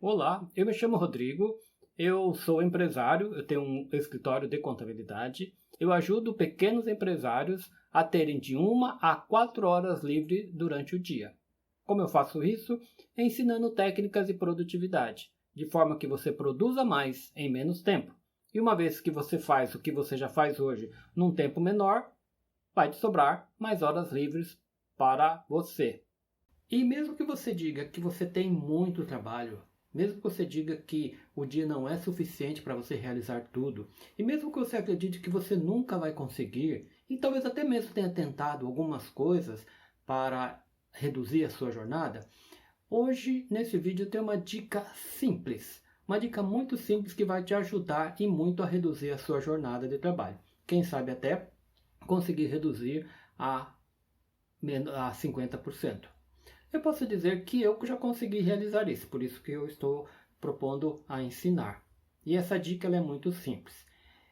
Olá, eu me chamo Rodrigo, eu sou empresário, eu tenho um escritório de contabilidade. Eu ajudo pequenos empresários a terem de 1 a 4 horas livre durante o dia. Como eu faço isso? Ensinando técnicas de produtividade, de forma que você produza mais em menos tempo. E uma vez que você faz o que você já faz hoje num tempo menor, vai te sobrar mais horas livres para você. E mesmo que você diga que você tem muito trabalho, mesmo que você diga que o dia não é suficiente para você realizar tudo, e mesmo que você acredite que você nunca vai conseguir, e talvez até mesmo tenha tentado algumas coisas para reduzir a sua jornada, hoje nesse vídeo eu tenho uma dica simples, uma dica muito simples que vai te ajudar e muito a reduzir a sua jornada de trabalho. Quem sabe até conseguir reduzir a 50%. Eu posso dizer que eu já consegui realizar isso, por isso que eu estou propondo a ensinar. E essa dica ela é muito simples.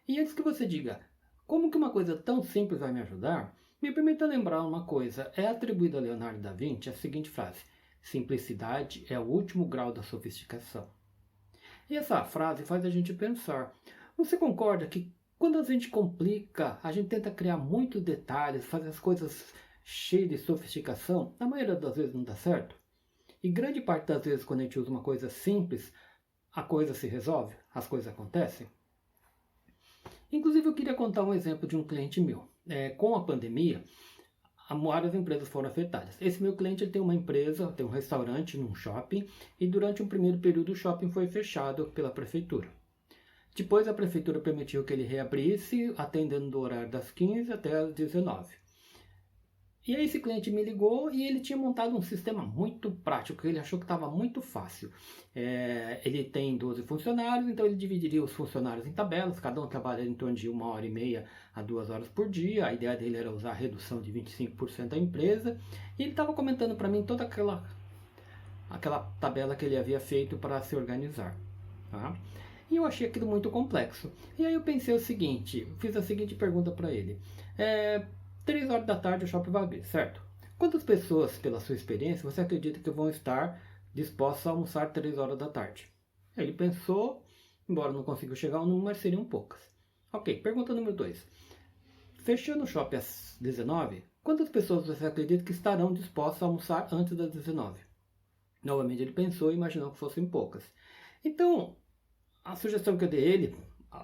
E antes que você diga, como que uma coisa tão simples vai me ajudar? Me permita lembrar uma coisa, é atribuída a Leonardo da Vinci a seguinte frase: simplicidade é o último grau da sofisticação. E essa frase faz a gente pensar. Você concorda que quando a gente complica, a gente tenta criar muitos detalhes, fazer as coisas cheias de sofisticação, na maioria das vezes não dá certo? E grande parte das vezes, quando a gente usa uma coisa simples, a coisa se resolve, as coisas acontecem. Inclusive, eu queria contar um exemplo de um cliente meu. Com a pandemia, várias empresas foram afetadas. Esse meu cliente ele tem uma empresa, tem um restaurante num shopping, e durante um primeiro período o shopping foi fechado pela prefeitura. Depois a prefeitura permitiu que ele reabrisse, atendendo do horário das 15 até as 19. E aí esse cliente me ligou e ele tinha montado um sistema muito prático, ele achou que estava muito fácil. Ele tem 12 funcionários, então ele dividiria os funcionários em tabelas, cada um trabalha em torno de 1 hora e meia a 2 horas por dia. A ideia dele era usar a redução de 25% da empresa. E ele estava comentando para mim toda aquela tabela que ele havia feito para se organizar. Tá? E eu achei aquilo muito complexo. E aí eu pensei o seguinte, fiz a seguinte pergunta para ele. 3 horas da tarde o shopping vai abrir, certo? Quantas pessoas, pela sua experiência, você acredita que vão estar dispostas a almoçar 3 horas da tarde? Ele pensou, embora não conseguiu chegar ao número, mas seriam poucas. Ok, pergunta número 2. Fechando o shopping às 19, quantas pessoas você acredita que estarão dispostas a almoçar antes das 19? Novamente ele pensou e imaginou que fossem poucas. Então, a sugestão que eu dei a ele,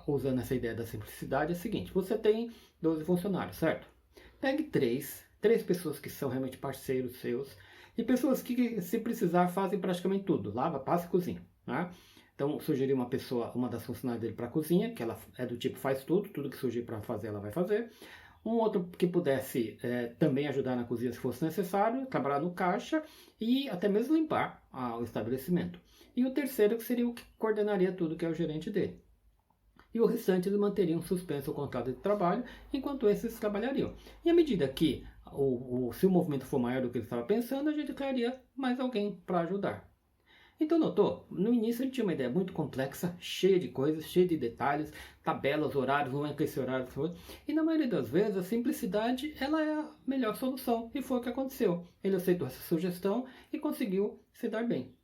usando essa ideia da simplicidade, é a seguinte: você tem 12 funcionários, certo? Pegue três pessoas que são realmente parceiros seus e pessoas que, se precisar, fazem praticamente tudo: lava, passa e cozinha. Né? Então, sugeri uma das funcionárias dele para a cozinha, que ela é do tipo faz tudo que surgir para fazer, ela vai fazer. Um outro que pudesse também ajudar na cozinha se fosse necessário, trabalhar no caixa e até mesmo limpar o estabelecimento. E o terceiro que seria o que coordenaria tudo, que é o gerente dele. E o restante eles manteriam suspenso o contrato de trabalho, enquanto esses trabalhariam. E à medida que se o movimento for maior do que ele estava pensando, a gente criaria mais alguém para ajudar. Então notou? No início ele tinha uma ideia muito complexa, cheia de coisas, cheia de detalhes, tabelas, horários, não é que esse horário foi. E na maioria das vezes a simplicidade ela é a melhor solução. E foi o que aconteceu. Ele aceitou essa sugestão e conseguiu se dar bem.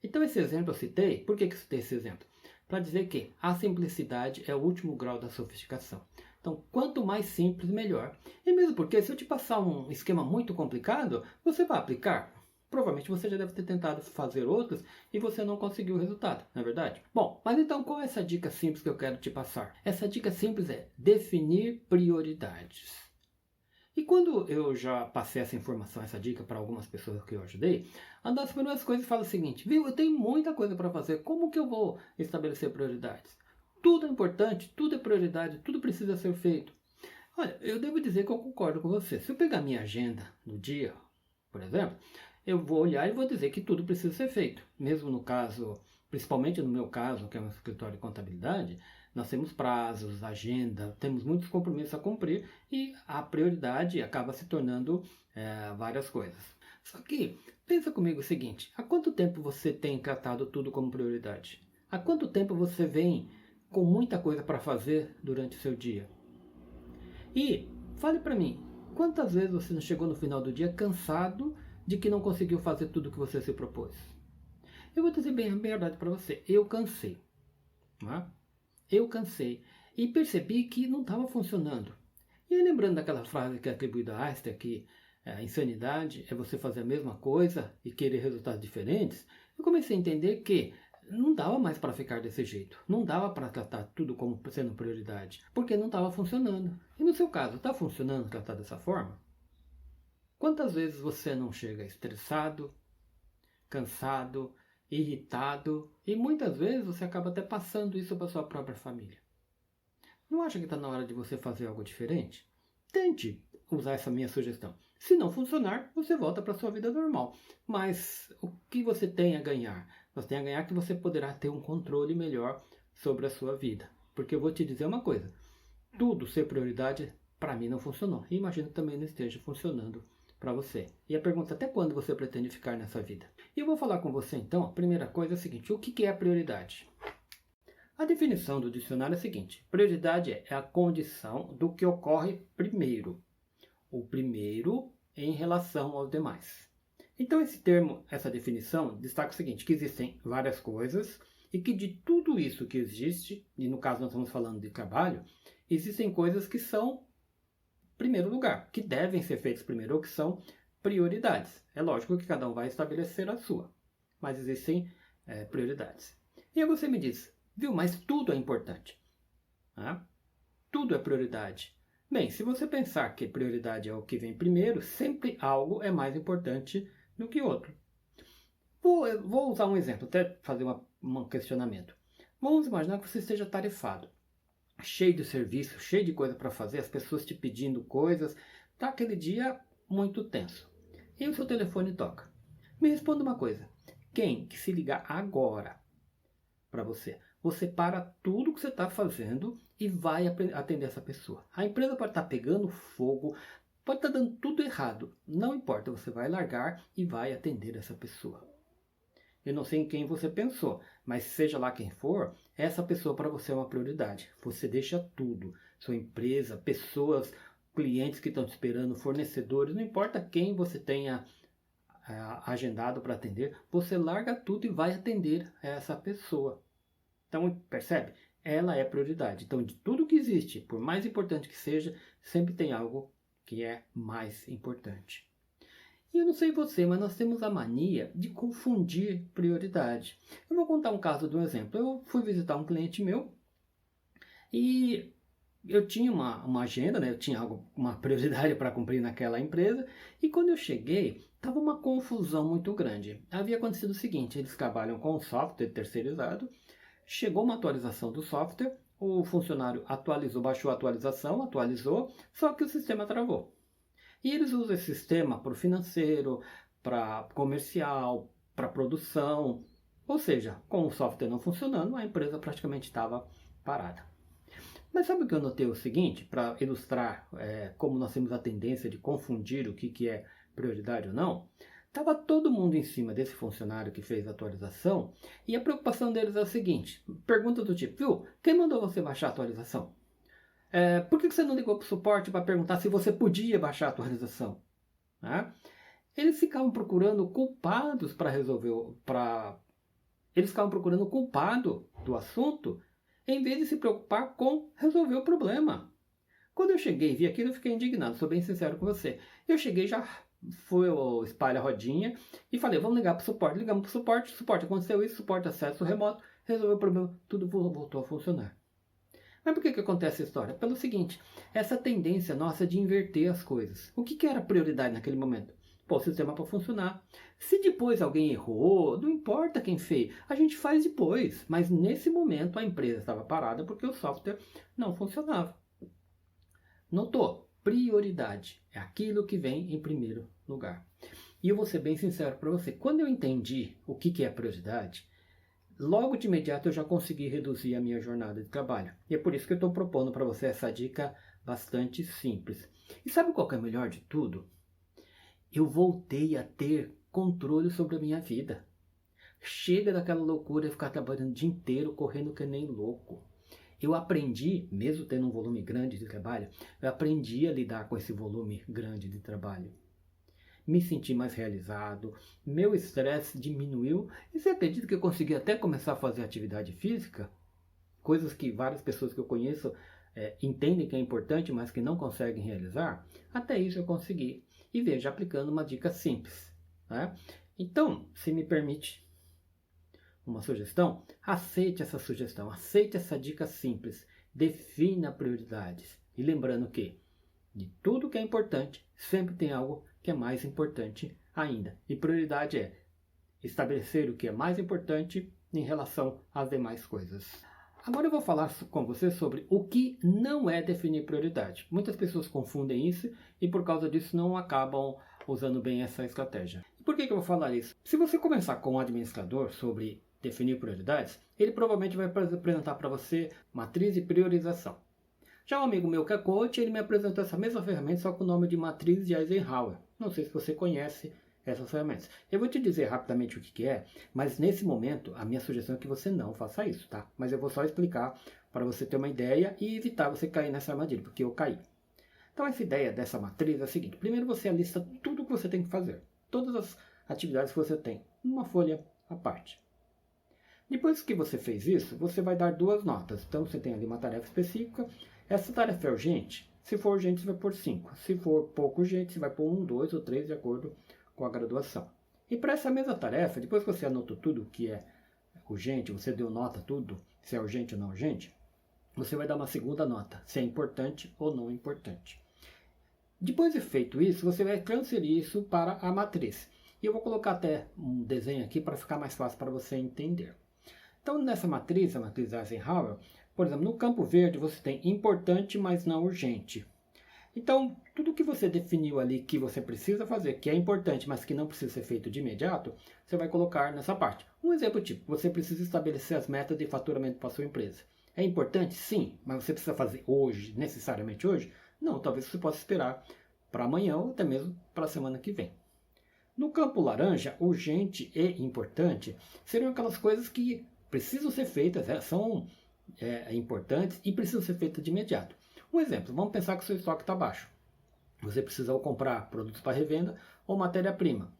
Então esse exemplo eu citei, por que eu citei esse exemplo? Para dizer que a simplicidade é o último grau da sofisticação. Então, quanto mais simples, melhor. E mesmo porque, se eu te passar um esquema muito complicado, você vai aplicar? Provavelmente você já deve ter tentado fazer outros e você não conseguiu o resultado, não é verdade? Bom, mas então qual é essa dica simples que eu quero te passar? Essa dica simples é definir prioridades. E quando eu já passei essa informação, essa dica para algumas pessoas que eu ajudei, uma das primeiras coisas fala o seguinte: viu, eu tenho muita coisa para fazer, como que eu vou estabelecer prioridades? Tudo é importante, tudo é prioridade, tudo precisa ser feito. Olha, eu devo dizer que eu concordo com você. Se eu pegar minha agenda do dia, por exemplo, eu vou olhar e vou dizer que tudo precisa ser feito. Mesmo no caso, principalmente no meu caso, que é um escritório de contabilidade, nós temos prazos, agenda, temos muitos compromissos a cumprir e a prioridade acaba se tornando várias coisas. Só que, pensa comigo o seguinte: há quanto tempo você tem tratado tudo como prioridade? Há quanto tempo você vem com muita coisa para fazer durante o seu dia? E fale para mim, quantas vezes você não chegou no final do dia cansado de que não conseguiu fazer tudo o que você se propôs? Eu vou dizer bem a verdade para você. Eu cansei. Né? Eu cansei. E percebi que não estava funcionando. E aí, lembrando daquela frase que é atribuída a Einstein, que a insanidade é você fazer a mesma coisa e querer resultados diferentes, eu comecei a entender que não dava mais para ficar desse jeito. Não dava para tratar tudo como sendo prioridade, porque não estava funcionando. E no seu caso, está funcionando tratar dessa forma? Quantas vezes você não chega estressado, cansado, irritado, e muitas vezes você acaba até passando isso para sua própria família? Não acha que está na hora de você fazer algo diferente? Tente usar essa minha sugestão. Se não funcionar, você volta para a sua vida normal. Mas o que você tem a ganhar? Você tem a ganhar que você poderá ter um controle melhor sobre a sua vida. Porque eu vou te dizer uma coisa. Tudo ser prioridade, para mim, não funcionou. E imagino que também não esteja funcionando para você. E a pergunta, até quando você pretende ficar nessa vida? E eu vou falar com você então, a primeira coisa é a seguinte, o que é a prioridade? A definição do dicionário é a seguinte, prioridade é a condição do que ocorre primeiro. O primeiro em relação aos demais. Então esse termo, essa definição, destaca o seguinte, que existem várias coisas e que de tudo isso que existe, e no caso nós estamos falando de trabalho, existem coisas que são primeiro lugar, que devem ser feitas primeiro, ou que são prioridades. É lógico que cada um vai estabelecer a sua, mas existem prioridades. E aí você me diz, viu, mas tudo é importante. Tá? Tudo é prioridade. Bem, se você pensar que prioridade é o que vem primeiro, sempre algo é mais importante do que outro. Vou usar um exemplo, até fazer um questionamento. Vamos imaginar que você esteja tarefado, cheio de serviço, cheio de coisa para fazer, as pessoas te pedindo coisas, tá aquele dia muito tenso. E o seu telefone toca. Me responda uma coisa, quem que se ligar agora para você? Você para tudo que você está fazendo e vai atender essa pessoa. A empresa pode estar pegando fogo, pode estar dando tudo errado. Não importa, você vai largar e vai atender essa pessoa. Eu não sei em quem você pensou, mas seja lá quem for, essa pessoa para você é uma prioridade. Você deixa tudo, sua empresa, pessoas, clientes que estão te esperando, fornecedores, não importa quem você tenha agendado para atender, você larga tudo e vai atender essa pessoa. Então, percebe? Ela é prioridade. Então, de tudo que existe, por mais importante que seja, sempre tem algo que é mais importante. E eu não sei você, mas nós temos a mania de confundir prioridade. Eu vou contar um caso de um exemplo. Eu fui visitar um cliente meu e eu tinha uma agenda, né? Eu tinha uma prioridade para cumprir naquela empresa. E quando eu cheguei, estava uma confusão muito grande. Havia acontecido o seguinte, eles trabalham com um software terceirizado. Chegou uma atualização do software, o funcionário atualizou, baixou a atualização, atualizou, só que o sistema travou. E eles usam esse sistema para o financeiro, para comercial, para produção. Ou seja, com o software não funcionando, a empresa praticamente estava parada. Mas sabe o que eu notei o seguinte, para ilustrar como nós temos a tendência de confundir o que é prioridade ou não? Estava todo mundo em cima desse funcionário que fez a atualização e a preocupação deles é a seguinte, pergunta do tipo, viu, quem mandou você baixar a atualização? Por que você não ligou para o suporte para perguntar se você podia baixar a atualização? Eles ficavam procurando culpados para resolver, eles ficavam procurando o culpado do assunto em vez de se preocupar com resolver o problema. Quando eu cheguei e vi aquilo, eu fiquei indignado, sou bem sincero com você. Eu cheguei já fui o espalha rodinha e falei, vamos ligar para o suporte. Ligamos para o suporte aconteceu isso, suporte acesso remoto, resolveu o problema, tudo voltou a funcionar. Mas por que acontece essa história? Pelo seguinte, essa tendência nossa de inverter as coisas. O que era prioridade naquele momento? Pô, o sistema para funcionar. Se depois alguém errou, não importa quem fez, a gente faz depois. Mas nesse momento a empresa estava parada porque o software não funcionava. Notou? Prioridade é aquilo que vem em primeiro lugar. E eu vou ser bem sincero para você, quando eu entendi o que é prioridade, logo de imediato eu já consegui reduzir a minha jornada de trabalho. E é por isso que eu estou propondo para você essa dica bastante simples. E sabe qual que é o melhor de tudo? Eu voltei a ter controle sobre a minha vida. Chega daquela loucura de ficar trabalhando o dia inteiro, correndo que nem louco. Eu aprendi, mesmo tendo um volume grande de trabalho, eu aprendi a lidar com esse volume grande de trabalho. me senti mais realizado, meu estresse diminuiu. E você acredita que eu consegui até começar a fazer atividade física? Coisas que várias pessoas que eu conheço entendem que é importante, mas que não conseguem realizar. Até isso eu consegui. E veja, aplicando uma dica simples, né? Então, se me permite uma sugestão, aceite essa sugestão, aceite essa dica simples, defina prioridades. E lembrando que de tudo que é importante, sempre tem algo que é mais importante ainda. E prioridade é estabelecer o que é mais importante em relação às demais coisas. Agora eu vou falar com você sobre o que não é definir prioridade. Muitas pessoas confundem isso e por causa disso não acabam usando bem essa estratégia. E por que eu vou falar isso? Se você começar com um administrador sobre definir prioridades, ele provavelmente vai apresentar para você matriz de priorização. Já um amigo meu que é coach, ele me apresentou essa mesma ferramenta, só com o nome de matriz de Eisenhower. Não sei se você conhece essas ferramentas. Eu vou te dizer rapidamente o que é, mas nesse momento a minha sugestão é que você não faça isso, tá? Mas eu vou só explicar para você ter uma ideia e evitar você cair nessa armadilha, porque eu caí. Então essa ideia dessa matriz é a seguinte: primeiro você alista tudo o que você tem que fazer, todas as atividades que você tem, numa folha à parte. Depois que você fez isso, você vai dar 2 notas. Então você tem ali uma tarefa específica. Essa tarefa é urgente? Se for urgente, você vai pôr 5. Se for pouco urgente, você vai pôr 1, 2 ou 3, de acordo com a graduação. E para essa mesma tarefa, depois que você anotou tudo que é urgente, você deu nota tudo, se é urgente ou não urgente, você vai dar uma segunda nota, se é importante ou não importante. Depois de feito isso, você vai transferir isso para a matriz. E eu vou colocar até um desenho aqui para ficar mais fácil para você entender. Então, nessa matriz, a matriz Eisenhower, por exemplo, no campo verde você tem importante, mas não urgente. Então, tudo que você definiu ali que você precisa fazer, que é importante, mas que não precisa ser feito de imediato, você vai colocar nessa parte. Um exemplo tipo, você precisa estabelecer as metas de faturamento para a sua empresa. É importante? Sim, mas você precisa fazer hoje, necessariamente hoje? Não, talvez você possa esperar para amanhã ou até mesmo para a semana que vem. No campo laranja, urgente e importante seriam aquelas coisas que precisam ser feitas, são importantes e precisam ser feitas de imediato. Um exemplo, vamos pensar que o seu estoque está baixo. Você precisa comprar produtos para revenda ou matéria-prima.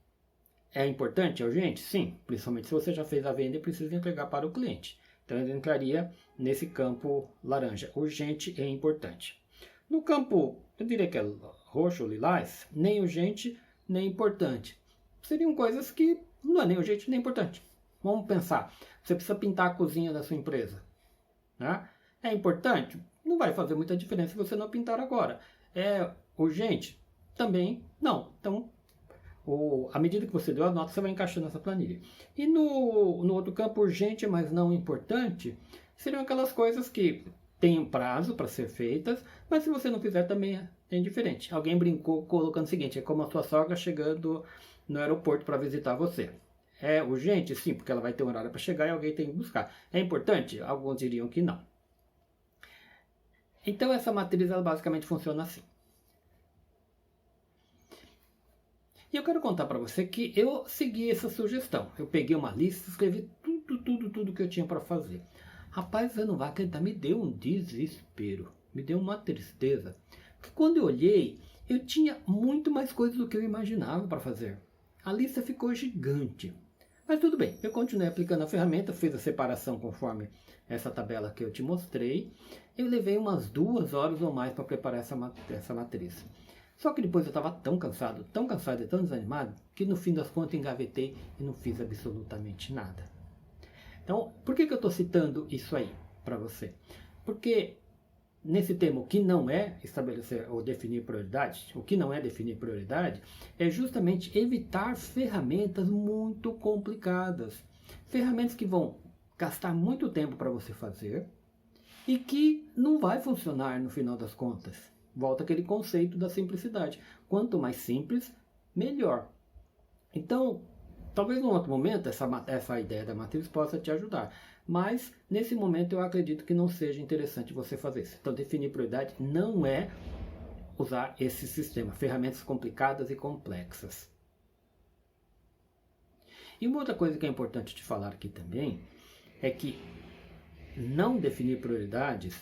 É importante? É urgente? Sim, principalmente se você já fez a venda e precisa entregar para o cliente. Então ele entraria nesse campo laranja, urgente e importante. No campo, eu diria que é roxo, lilás, nem urgente nem importante. Seriam coisas que não é nem urgente nem importante. Vamos pensar, você precisa pintar a cozinha da sua empresa, né? É importante? Não vai fazer muita diferença se você não pintar agora. É urgente? Também não. Então, à medida que você deu a nota, você vai encaixando essa planilha. E no outro campo, urgente, mas não importante, seriam aquelas coisas que têm um prazo para ser feitas, mas se você não fizer também é indiferente. Alguém brincou colocando o seguinte, é como a sua sogra chegando no aeroporto para visitar você. É urgente? Sim, porque ela vai ter um horário para chegar e alguém tem que buscar. É importante? Alguns diriam que não. Então essa matriz ela basicamente funciona assim. E eu quero contar para você que eu segui essa sugestão. Eu peguei uma lista, escrevi tudo que eu tinha para fazer. Rapaz, você não vai acreditar, me deu um desespero, me deu uma tristeza. Porque quando eu olhei, eu tinha muito mais coisas do que eu imaginava para fazer. A lista ficou gigante. Mas tudo bem, eu continuei aplicando a ferramenta, fiz a separação conforme essa tabela que eu te mostrei. Eu levei umas 2 horas ou mais para preparar essa matriz. Só que depois eu estava tão cansado e tão desanimado, que no fim das contas engavetei e não fiz absolutamente nada. Então, por que eu estou citando isso aí para você? Porque nesse tema, o que não é estabelecer ou definir prioridades, o que não é definir prioridade, é justamente evitar ferramentas muito complicadas. Ferramentas que vão gastar muito tempo para você fazer e que não vai funcionar no final das contas. Volta aquele conceito da simplicidade. Quanto mais simples, melhor. Então, talvez num outro momento essa ideia da matriz possa te ajudar. Mas, nesse momento, eu acredito que não seja interessante você fazer isso. Então, definir prioridade não é usar esse sistema, ferramentas complicadas e complexas. E uma outra coisa que é importante te falar aqui também é que não definir prioridades,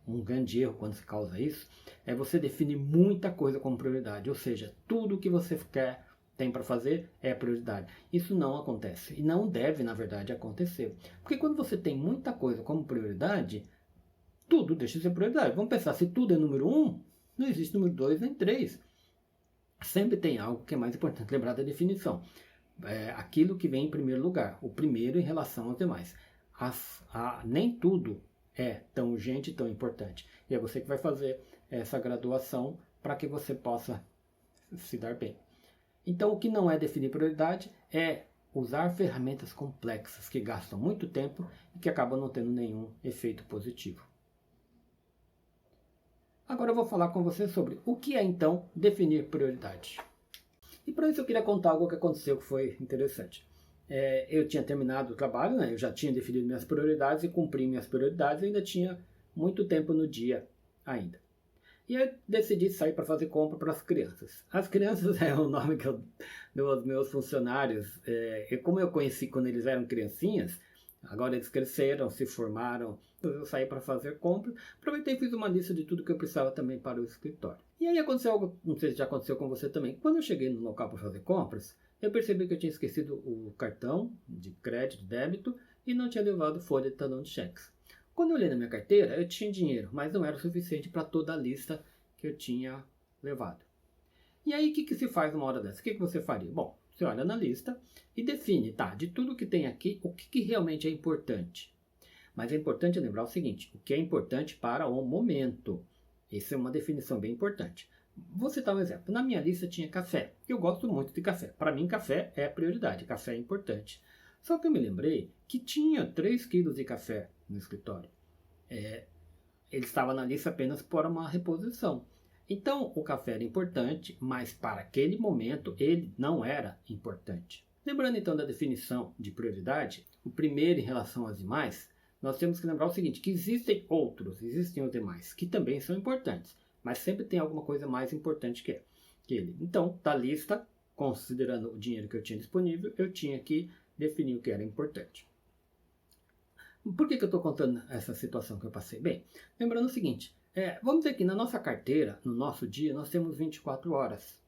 um grande erro quando se causa isso, é você definir muita coisa como prioridade. Ou seja, tudo que você quer tem para fazer é prioridade. Isso não acontece e não deve, na verdade, acontecer. Porque quando você tem muita coisa como prioridade, tudo deixa de ser prioridade. Vamos pensar, se tudo é número 1, não existe número 2 nem 3. Sempre tem algo que é mais importante. Lembrar da definição. Aquilo que vem em primeiro lugar. O primeiro em relação aos demais. Nem tudo é tão urgente e tão importante. E é você que vai fazer essa graduação para que você possa se dar bem. Então, o que não é definir prioridade é usar ferramentas complexas que gastam muito tempo e que acabam não tendo nenhum efeito positivo. Agora eu vou falar com você sobre o que é então definir prioridade. E para isso eu queria contar algo que aconteceu que foi interessante. Eu tinha terminado o trabalho, né? Eu já tinha definido minhas prioridades e cumpri minhas prioridades e ainda tinha muito tempo no dia ainda. E eu decidi sair para fazer compra para as crianças. As crianças é o nome que eu dou aos meus funcionários. Como eu conheci quando eles eram criancinhas, agora eles cresceram, se formaram, eu saí para fazer compras. Aproveitei e fiz uma lista de tudo que eu precisava também para o escritório. E aí aconteceu algo, não sei se já aconteceu com você também. Quando eu cheguei no local para fazer compras, eu percebi que eu tinha esquecido o cartão de crédito, de débito, e não tinha levado folha de talão de cheques. Quando eu olhei na minha carteira, eu tinha dinheiro, mas não era o suficiente para toda a lista que eu tinha levado. E aí, o que se faz numa hora dessa? O que você faria? Bom, você olha na lista e define, de tudo que tem aqui, o que realmente é importante. Mas é importante lembrar o seguinte, o que é importante para o momento. Essa é uma definição bem importante. Vou citar um exemplo. Na minha lista tinha café. Eu gosto muito de café. Para mim, café é prioridade, café é importante. Só que eu me lembrei que tinha 3 quilos de café no escritório. Ele estava na lista apenas por uma reposição. Então, o café era importante, mas para aquele momento ele não era importante. Lembrando então da definição de prioridade, o primeiro em relação aos demais, nós temos que lembrar o seguinte, que existem os demais, que também são importantes, mas sempre tem alguma coisa mais importante que ele. Então, da lista, considerando o dinheiro que eu tinha disponível, eu tinha que definir o que era importante. Por que eu estou contando essa situação que eu passei? Bem, lembrando o seguinte, vamos dizer que na nossa carteira, no nosso dia, nós temos 24 horas.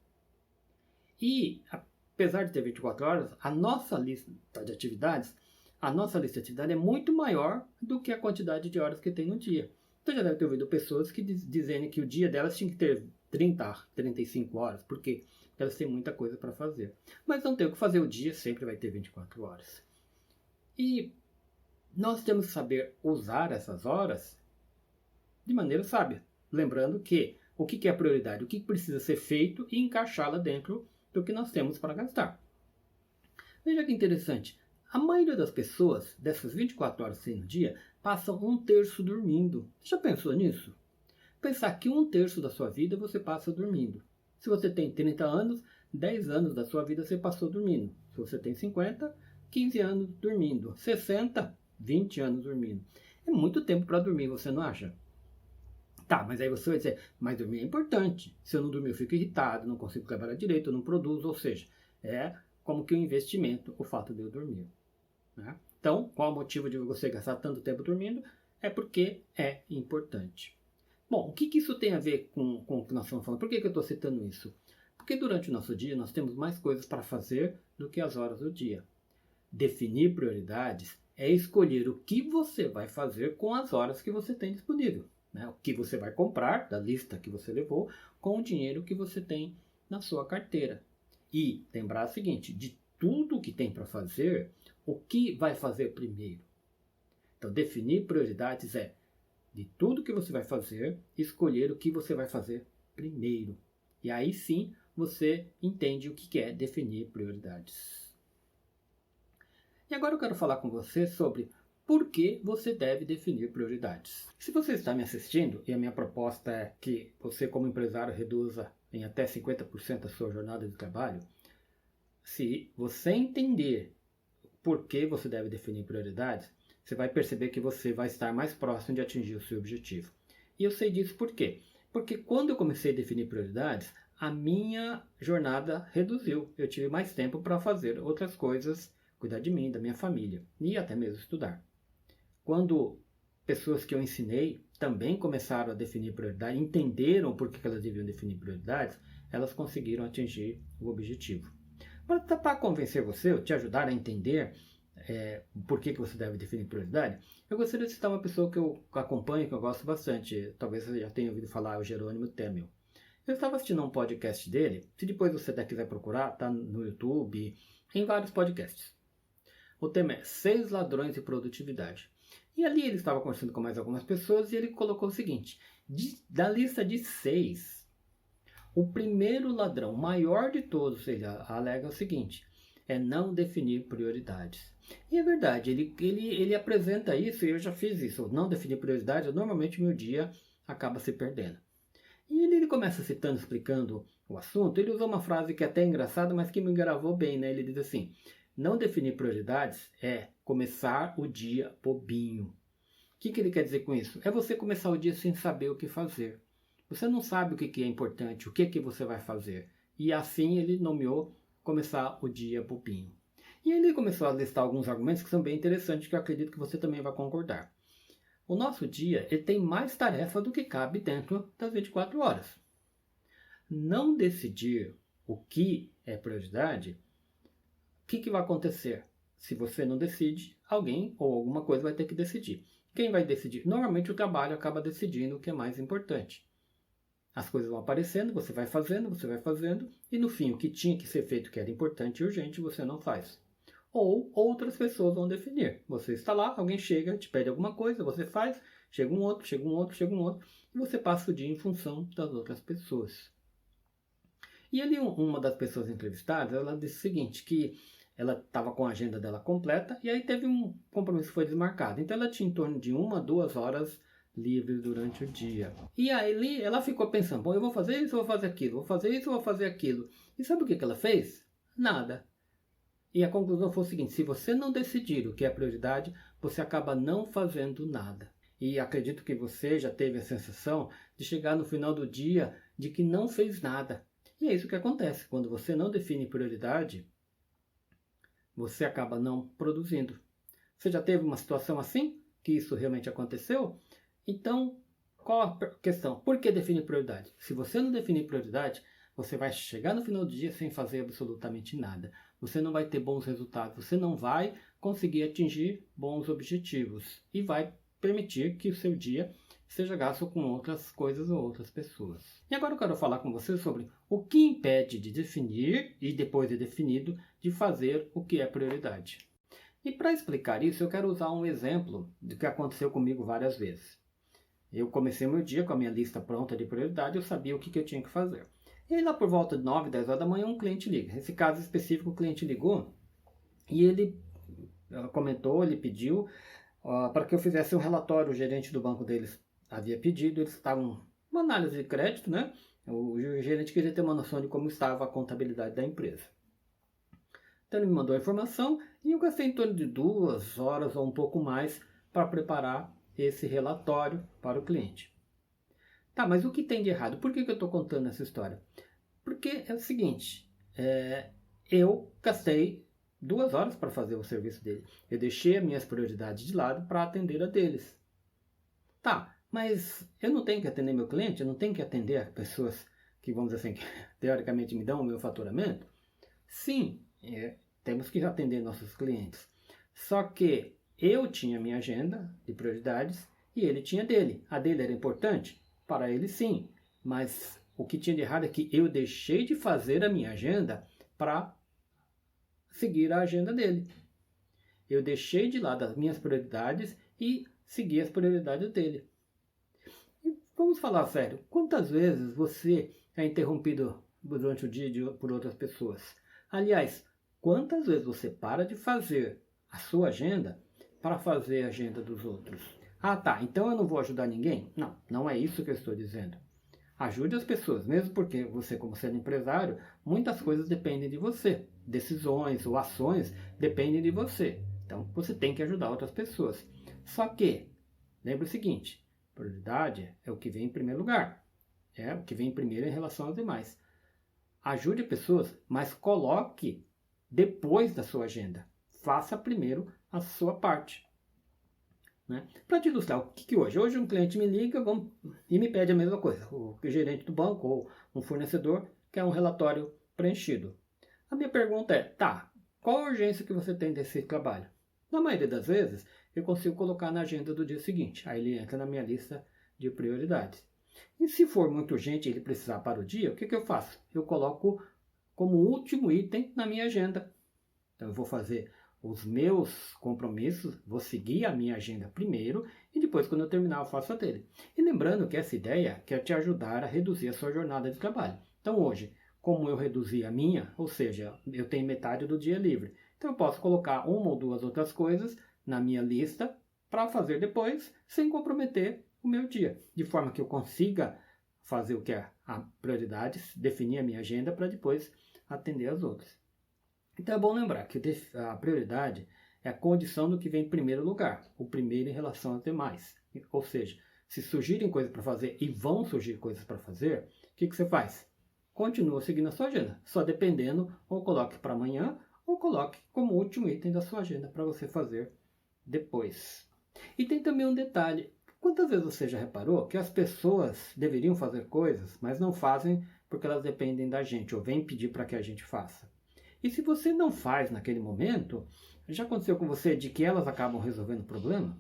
E, apesar de ter 24 horas, a nossa lista de atividades é muito maior do que a quantidade de horas que tem no dia. Então já deve ter ouvido pessoas que dizem que o dia delas tinha que ter 35 horas. Por quê? Porque elas têm muita coisa para fazer. Mas não tem o que fazer, o dia sempre vai ter 24 horas. E nós temos que saber usar essas horas de maneira sábia. Lembrando que o que é prioridade, o que precisa ser feito e encaixá-la dentro do que nós temos para gastar. Veja que interessante. A maioria das pessoas, dessas 24 horas sem no dia, passam 1/3 dormindo. Você já pensou nisso? Pensar que 1/3 da sua vida você passa dormindo. Se você tem 30 anos, 10 anos da sua vida você passou dormindo. Se você tem 50, 15 anos dormindo. 60, 20 anos dormindo. É muito tempo para dormir, você não acha? Mas aí você vai dizer, mas dormir é importante. Se eu não dormir eu fico irritado, não consigo trabalhar direito, eu não produzo, ou seja, é como que um investimento o fato de eu dormir. Né? Então, qual o motivo de você gastar tanto tempo dormindo? É porque é importante. Bom, o que isso tem a ver com o que nós estamos falando? Por que eu estou citando isso? Porque durante o nosso dia nós temos mais coisas para fazer do que as horas do dia. Definir prioridades é escolher o que você vai fazer com as horas que você tem disponível. Né? O que você vai comprar da lista que você levou com o dinheiro que você tem na sua carteira. E lembrar o seguinte, de tudo que tem para fazer, o que vai fazer primeiro? Então, definir prioridades é, de tudo que você vai fazer, escolher o que você vai fazer primeiro. E aí sim, você entende o que é definir prioridades. E agora eu quero falar com você sobre por que você deve definir prioridades. Se você está me assistindo, e a minha proposta é que você como empresário reduza em até 50% a sua jornada de trabalho, se você entender por que você deve definir prioridades, você vai perceber que você vai estar mais próximo de atingir o seu objetivo. E eu sei disso por quê? Porque quando eu comecei a definir prioridades, a minha jornada reduziu. Eu tive mais tempo para fazer outras coisas, cuidar de mim, da minha família e até mesmo estudar. Quando pessoas que eu ensinei também começaram a definir prioridades, entenderam por que elas deviam definir prioridades, elas conseguiram atingir o objetivo. Para convencer você, ou te ajudar a entender por que você deve definir prioridade, eu gostaria de citar uma pessoa que eu acompanho, que eu gosto bastante. Talvez você já tenha ouvido falar, o Jerônimo Temel. Eu estava assistindo um podcast dele, se depois você até quiser procurar, tá no YouTube, em vários podcasts. O tema é 6 ladrões de produtividade. E ali ele estava conversando com mais algumas pessoas e ele colocou o seguinte, da lista de 6, o primeiro ladrão, maior de todos, ele alega o seguinte, é não definir prioridades. E é verdade, ele apresenta isso, e eu já fiz isso, não definir prioridades, normalmente meu dia acaba se perdendo. E ele começa citando, explicando o assunto, ele usou uma frase que é até engraçada, mas que me gravou bem, né? Ele diz assim, não definir prioridades é começar o dia bobinho. O que ele quer dizer com isso? É você começar o dia sem saber o que fazer. Você não sabe o que é importante, o que você vai fazer. E assim ele nomeou começar o dia bobinho. E ele começou a listar alguns argumentos que são bem interessantes, que eu acredito que você também vai concordar. O nosso dia ele tem mais tarefa do que cabe dentro das 24 horas. Não decidir o que é prioridade, o que vai acontecer? Se você não decide, alguém ou alguma coisa vai ter que decidir. Quem vai decidir? Normalmente o trabalho acaba decidindo o que é mais importante. As coisas vão aparecendo, você vai fazendo, e no fim o que tinha que ser feito, que era importante e urgente, você não faz. Ou outras pessoas vão definir. Você está lá, alguém chega, te pede alguma coisa, você faz, chega um outro, e você passa o dia em função das outras pessoas. E ali uma das pessoas entrevistadas, ela disse o seguinte, que ela estava com a agenda dela completa, e aí teve um compromisso que foi desmarcado. Então ela tinha em torno de 1 a 2 horas livres durante o dia. E aí ela ficou pensando, bom, eu vou fazer isso, eu vou fazer aquilo, vou fazer isso, eu vou fazer aquilo. E sabe o que ela fez? Nada. E a conclusão foi o seguinte, se você não decidir o que é prioridade, você acaba não fazendo nada. E acredito que você já teve a sensação de chegar no final do dia de que não fez nada. E é isso que acontece, quando você não define prioridade, você acaba não produzindo. Você já teve uma situação assim, que isso realmente aconteceu? Então, qual a questão? Por que definir prioridade? Se você não definir prioridade, você vai chegar no final do dia sem fazer absolutamente nada. Você não vai ter bons resultados, você não vai conseguir atingir bons objetivos e vai permitir que o seu dia seja gasto com outras coisas ou outras pessoas. E agora eu quero falar com você sobre o que impede de definir e depois de definido, de fazer o que é prioridade. E para explicar isso, eu quero usar um exemplo do que aconteceu comigo várias vezes. Eu comecei meu dia com a minha lista pronta de prioridade, eu sabia o que eu tinha que fazer. E aí lá por volta de 9, 10 horas da manhã um cliente liga. Nesse caso específico o cliente ligou e ele comentou, ele pediu para que eu fizesse um relatório. O gerente do banco deles havia pedido, eles estavam uma análise de crédito, né? O gerente queria ter uma noção de como estava a contabilidade da empresa. Então ele me mandou a informação e eu gastei em torno de 2 horas ou um pouco mais para preparar esse relatório para o cliente. Tá, mas o que tem de errado? Por que eu estou contando essa história? Porque é o seguinte, eu gastei 2 horas para fazer o serviço dele. Eu deixei as minhas prioridades de lado para atender a deles. Tá, mas eu não tenho que atender meu cliente? Eu não tenho que atender pessoas que, vamos dizer assim, que teoricamente me dão o meu faturamento? Sim, temos que atender nossos clientes. Só que eu tinha minha agenda de prioridades e ele tinha dele. A dele era importante? Para ele sim, mas o que tinha de errado é que eu deixei de fazer a minha agenda para seguir a agenda dele. Eu deixei de lado as minhas prioridades e segui as prioridades dele. E vamos falar sério, quantas vezes você é interrompido durante o dia por outras pessoas? Aliás, quantas vezes você para de fazer a sua agenda para fazer a agenda dos outros? Ah, tá, então eu não vou ajudar ninguém? Não, não é isso que eu estou dizendo. Ajude as pessoas, mesmo porque você, como sendo empresário, muitas coisas dependem de você. Decisões ou ações dependem de você. Então, você tem que ajudar outras pessoas. Só que, lembre o seguinte, prioridade é o que vem em primeiro lugar. É o que vem primeiro em relação aos demais. Ajude pessoas, mas coloque depois da sua agenda. Faça primeiro a sua parte. Né? Para te ilustrar, o que hoje? Hoje um cliente me liga e me pede a mesma coisa. O gerente do banco ou um fornecedor quer um relatório preenchido. A minha pergunta é, tá, qual a urgência que você tem desse trabalho? Na maioria das vezes, eu consigo colocar na agenda do dia seguinte. Aí ele entra na minha lista de prioridades. E se for muito urgente e ele precisar para o dia, o que eu faço? Eu coloco como último item na minha agenda. Então eu vou fazer os meus compromissos, vou seguir a minha agenda primeiro e depois, quando eu terminar, eu faço a dele. E lembrando que essa ideia quer te ajudar a reduzir a sua jornada de trabalho. Então hoje, como eu reduzi a minha, ou seja, eu tenho metade do dia livre, então eu posso colocar uma ou duas outras coisas na minha lista para fazer depois, sem comprometer o meu dia, de forma que eu consiga fazer o que é a prioridade, definir a minha agenda para depois atender as outras. Então é bom lembrar que a prioridade é a condição do que vem em primeiro lugar, o primeiro em relação aos demais. Ou seja, se surgirem coisas para fazer e vão surgir coisas para fazer, o que você faz? Continua seguindo a sua agenda, só dependendo, ou coloque para amanhã, ou coloque como último item da sua agenda para você fazer depois. E tem também um detalhe, quantas vezes você já reparou que as pessoas deveriam fazer coisas, mas não fazem porque elas dependem da gente, ou vêm pedir para que a gente faça? E se você não faz naquele momento, já aconteceu com você de que elas acabam resolvendo o problema?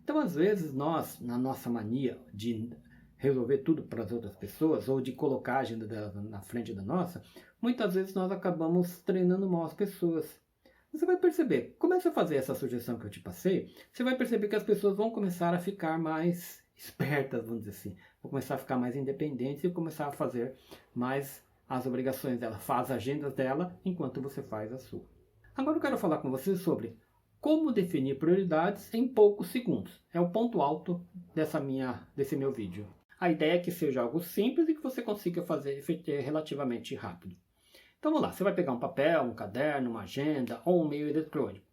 Então, às vezes, nós, na nossa mania de resolver tudo para as outras pessoas, ou de colocar a agenda delas na frente da nossa, muitas vezes nós acabamos treinando mal as pessoas. Você vai perceber, comece a fazer essa sugestão que eu te passei, você vai perceber que as pessoas vão começar a ficar mais espertas, vamos dizer assim, vão começar a ficar mais independentes e começar a fazer mais as obrigações dela, faz as agendas dela enquanto você faz a sua. Agora eu quero falar com você sobre como definir prioridades em poucos segundos. É o ponto alto desse meu vídeo. A ideia é que seja algo simples e que você consiga fazer relativamente rápido. Então vamos lá, você vai pegar um papel, um caderno, uma agenda ou um meio eletrônico.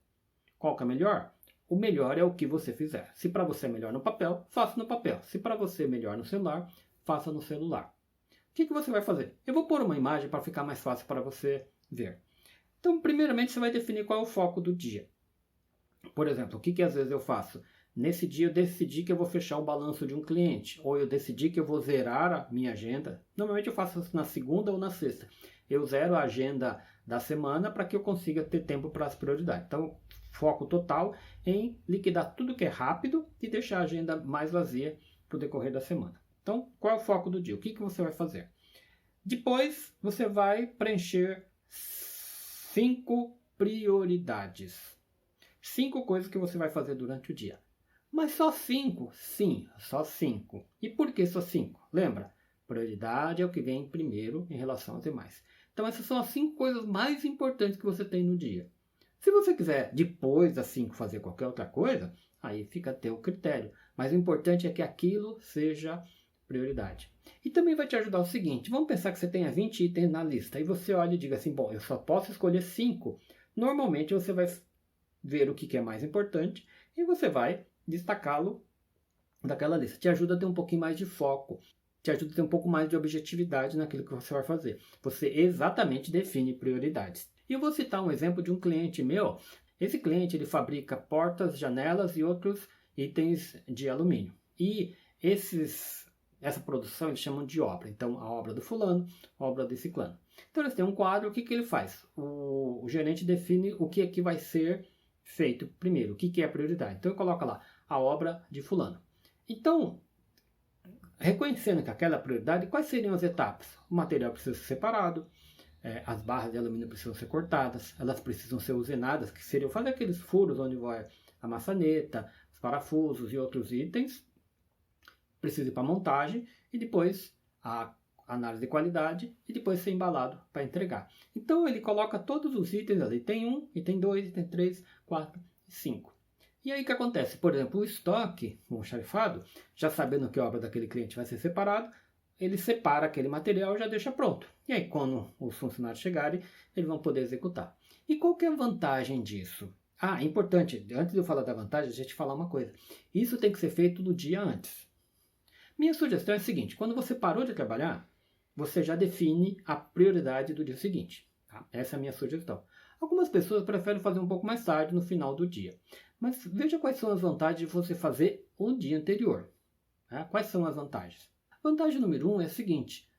Qual que é melhor? O melhor é o que você fizer. Se para você é melhor no papel, faça no papel. Se para você é melhor no celular, faça no celular. O que você vai fazer? Eu vou pôr uma imagem para ficar mais fácil para você ver. Então, primeiramente, você vai definir qual é o foco do dia. Por exemplo, o que às vezes eu faço? Nesse dia eu decidi que eu vou fechar o balanço de um cliente, ou eu decidi que eu vou zerar a minha agenda. Normalmente eu faço isso na segunda ou na sexta. Eu zero a agenda da semana para que eu consiga ter tempo para as prioridades. Então, foco total em liquidar tudo que é rápido e deixar a agenda mais vazia para o decorrer da semana. Então, qual é o foco do dia? O que você vai fazer? Depois, você vai preencher 5 prioridades. 5 coisas que você vai fazer durante o dia. Mas só 5? Sim, só 5. E por que só 5? Lembra? Prioridade é o que vem primeiro em relação aos demais. Então, essas são as 5 coisas mais importantes que você tem no dia. Se você quiser, depois das 5, fazer qualquer outra coisa, aí fica a teu critério. Mas o importante é que aquilo seja prioridade. E também vai te ajudar o seguinte, vamos pensar que você tenha 20 itens na lista, e você olha e diga assim, bom, eu só posso escolher 5. Normalmente você vai ver o que é mais importante e você vai destacá-lo daquela lista. Te ajuda a ter um pouquinho mais de foco, te ajuda a ter um pouco mais de objetividade naquilo que você vai fazer. Você exatamente define prioridades. E eu vou citar um exemplo de um cliente meu. Esse cliente ele fabrica portas, janelas e outros itens de alumínio. E essa produção eles chamam de obra. Então, a obra do fulano, a obra do ciclano. Então, eles têm um quadro, o que ele faz? O gerente define o que é que vai ser feito primeiro, o que é a prioridade. Então, ele coloca lá, a obra de fulano. Então, reconhecendo que aquela prioridade, quais seriam as etapas? O material precisa ser separado, as barras de alumínio precisam ser cortadas, elas precisam ser usenadas, que seriam fazer aqueles furos onde vai a maçaneta, os parafusos e outros itens, precisa ir para a montagem e depois a análise de qualidade e depois ser embalado para entregar. Então ele coloca todos os itens ali, tem 1, item 2, item 3, 4 e 5. E aí o que acontece? Por exemplo, o estoque, o almoxarifado, já sabendo que a obra daquele cliente vai ser separado, ele separa aquele material e já deixa pronto. E aí quando os funcionários chegarem, eles vão poder executar. E qual que é a vantagem disso? Ah, importante, antes de eu falar da vantagem, deixa eu te falar uma coisa. Isso tem que ser feito no dia antes. Minha sugestão é a seguinte, quando você parou de trabalhar, você já define a prioridade do dia seguinte. Tá? Essa é a minha sugestão. Algumas pessoas preferem fazer um pouco mais tarde, no final do dia. Mas veja quais são as vantagens de você fazer o dia anterior. Tá? Quais são as vantagens? Vantagem número 1 é a seguinte.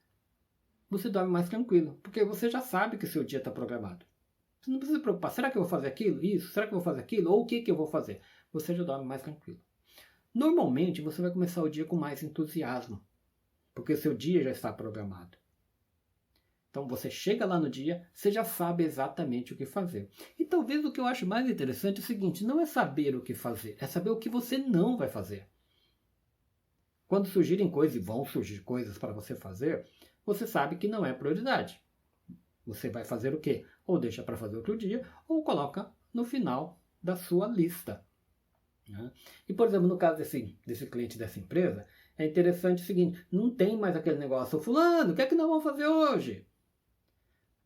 você dorme mais tranquilo, porque você já sabe que o seu dia está programado. Você não precisa se preocupar, será que eu vou fazer aquilo? Isso, será que eu vou fazer aquilo? Ou o que eu vou fazer? Você já dorme mais tranquilo. Normalmente, você vai começar o dia com mais entusiasmo, porque o seu dia já está programado. Então, você chega lá no dia, você já sabe exatamente o que fazer. E talvez o que eu acho mais interessante é o seguinte, não é saber o que fazer, é saber o que você não vai fazer. Quando surgirem coisas, e vão surgir coisas para você fazer, você sabe que não é prioridade. Você vai fazer o quê? Ou deixa para fazer outro dia, ou coloca no final da sua lista. E, por exemplo, no caso desse cliente dessa empresa, é interessante o seguinte, não tem mais aquele negócio, fulano, o que é que nós vamos fazer hoje?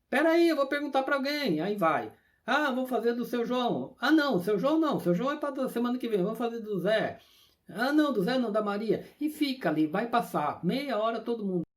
Espera aí, eu vou perguntar para alguém. Aí vai. Ah, vou fazer do seu João. Ah, não, o seu João não. O seu João é para semana que vem. Vamos fazer do Zé. Ah, não, do Zé não, da Maria. E fica ali, vai passar meia hora todo mundo.